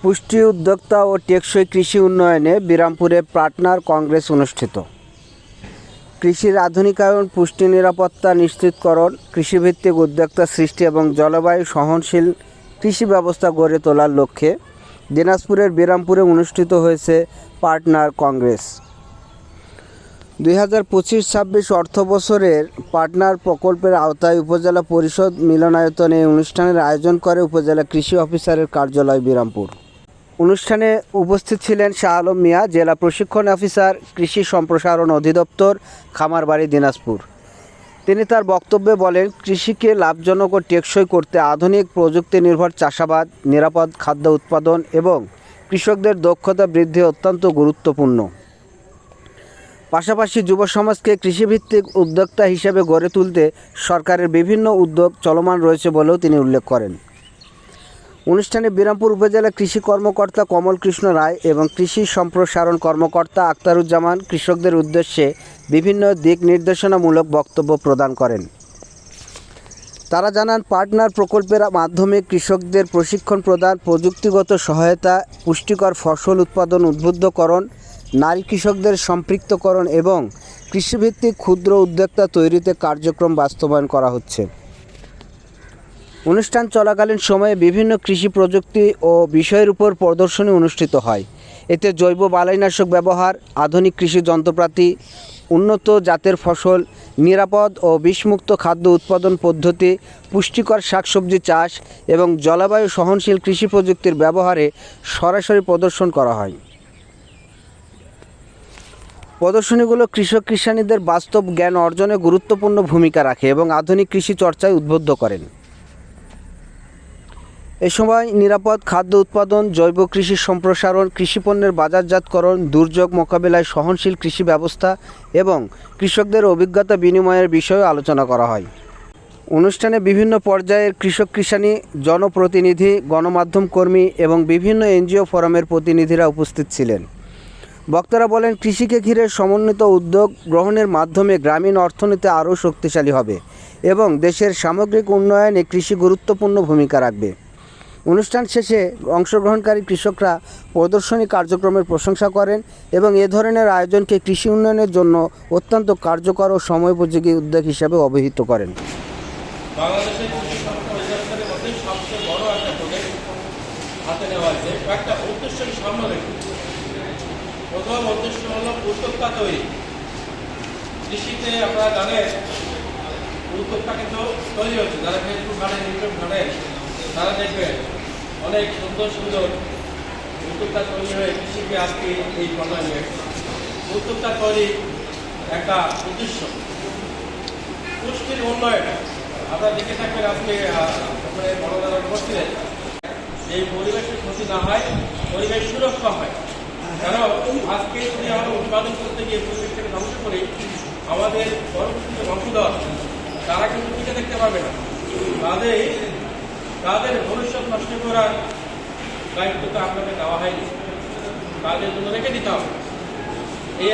পুষ্টি উদ্যোক্তা ও টেকসই কৃষি উন্নয়নে বিরামপুরে পার্টনার কংগ্রেস অনুষ্ঠিত। কৃষির আধুনিকায়ন, পুষ্টি নিরাপত্তা নিশ্চিতকরণ, কৃষিভিত্তিক উদ্যোক্তা সৃষ্টি এবং জলবায়ু সহনশীল কৃষি ব্যবস্থা গড়ে তোলার লক্ষ্যে দিনাজপুরের বিরামপুরে অনুষ্ঠিত হয়েছে পার্টনার কংগ্রেস। 2025-26 অর্থবছরের পার্টনার প্রকল্পের আওতায় উপজেলা পরিষদ মিলনায়তনে এই অনুষ্ঠানের আয়োজন করে উপজেলা কৃষি অফিসারের কার্যালয় বিরামপুর। অনুষ্ঠানে উপস্থিত ছিলেন শাহ আলম মিয়া, জেলা প্রশিক্ষণ অফিসার, কৃষি সম্প্রসারণ অধিদপ্তর, খামারবাড়ি, দিনাজপুর। তিনি তার বক্তব্যে বলেন, কৃষিকে লাভজনক ও টেকসই করতে আধুনিক প্রযুক্তি নির্ভর চাষাবাদ, নিরাপদ খাদ্য উৎপাদন এবং কৃষকদের দক্ষতা বৃদ্ধি অত্যন্ত গুরুত্বপূর্ণ। পাশাপাশি যুব সমাজকে কৃষিভিত্তিক উদ্যোক্তা হিসেবে গড়ে তুলতে সরকারের বিভিন্ন উদ্যোগ চলমান রয়েছে বলেও তিনি উল্লেখ করেন। অনুষ্ঠানে বিরামপুর উপজেলা কৃষি কর্মকর্তা কমল কৃষ্ণ রায় এবং কৃষি সম্প্রসারণ কর্মকর্তা আক্তারুজ্জামান কৃষকদের উদ্দেশ্যে বিভিন্ন দিক নির্দেশনামূলক বক্তব্য প্রদান করেন। তারা জানান, পার্টনার প্রকল্পের মাধ্যমে কৃষকদের প্রশিক্ষণ প্রদান, প্রযুক্তিগত সহায়তা, পুষ্টিকর ফসল উৎপাদন উদ্বুদ্ধকরণ, নারী কৃষকদের সম্পৃক্তকরণ এবং কৃষিভিত্তিক ক্ষুদ্র উদ্যোক্তা তৈরিতে কার্যক্রম বাস্তবায়ন করা হচ্ছে। অনুষ্ঠান চলাকালীন সময়ে বিভিন্ন কৃষি প্রযুক্তি ও বিষয়ের উপর প্রদর্শনী অনুষ্ঠিত হয়। এতে জৈব বালাইনাশক ব্যবহার, আধুনিক কৃষি যন্ত্রপাতি, উন্নত জাতের ফসল, নিরাপদ ও বিষমুক্ত খাদ্য উৎপাদন পদ্ধতি, পুষ্টিকর শাকসবজি চাষ এবং জলবায়ু সহনশীল কৃষি প্রযুক্তির ব্যবহারে সরাসরি প্রদর্শন করা হয়। প্রদর্শনীগুলো কৃষক কিষানীদের বাস্তব জ্ঞান অর্জনে গুরুত্বপূর্ণ ভূমিকা রাখে এবং আধুনিক কৃষি চর্চায় উদ্বুদ্ধ করেন। এ সময় নিরাপদ খাদ্য উৎপাদন, জৈব কৃষি সম্প্রসারণ, কৃষিপণ্যের বাজারজাতকরণ, দুর্যোগ মোকাবিলায় সহনশীল কৃষি ব্যবস্থা এবং কৃষকদের অভিজ্ঞতা বিনিময়ের বিষয়েও আলোচনা করা হয়। অনুষ্ঠানে বিভিন্ন পর্যায়ের কৃষক কিষানী, জনপ্রতিনিধি, গণমাধ্যম কর্মী এবং বিভিন্ন এনজিও ফোরামের প্রতিনিধিরা উপস্থিত ছিলেন। বক্তারা বলেন, কৃষিকে ঘিরে সমন্বিত উদ্যোগ গ্রহণের মাধ্যমে গ্রামীণ অর্থনীতি আরও শক্তিশালী হবে এবং দেশের সামগ্রিক উন্নয়নে কৃষি গুরুত্বপূর্ণ ভূমিকা রাখবে। অনুষ্ঠান শেষে অংশগ্রহণকারী কৃষকরা প্রদর্শনী কার্যক্রমের প্রশংসা করেন এবং এ ধরনের আয়োজনকে কৃষি উন্নয়নের জন্য অত্যন্ত কার্যকর ও সময়োপযোগী উদ্যোগ হিসেবে অভিহিত করেন। বাংলাদেশের কৃষি সম্পদ অধিদপ্তরের মধ্যে সবচেয়ে বড় একটা প্রজেক্ট হাতে নেওয়া হয়েছে। কয়েকটা উদ্দেশ্যের সামনে রেখে, প্রথম উদ্দেশ্য হলো উদ্যোক্তা তৈরি। কৃষিতে আপনারা জানেন, উদ্যোক্তা কিন্তু তৈরি হচ্ছে। যারা ফেসবুক ঘাটেন, ইউটিউব ঘাটেন, তারা দেখবেন অনেক সুন্দর সুন্দর উদ্যোক্তা তৈরি হয়ে কৃষিকে আজকে এই পর্যায়ে নিয়ে এসেছে। উদ্যোক্তা তৈরি একটা উদ্দেশ্য। পুষ্টির উন্নয়ন আপনারা দেখে থাকবেন, আজকে ওখানে বড়দারা করছিলেন, এই পরিবেশের ক্ষতি না হয়, পরিবেশ সুরক্ষা হয়। কারণ আজকে যদি আমরা উৎপাদন করতে গিয়ে পরিবেশটাকে ধ্বংস করি, আমাদের পরবর্তী বংশধর তারা কিন্তু টিকে দেখতে পারবে না। তাদের ভবিষ্যৎ নষ্ট করার দায়িত্বটা আপনাদের দেওয়া হয়নি, তাদের জন্য রেখে দিতে হবে। এই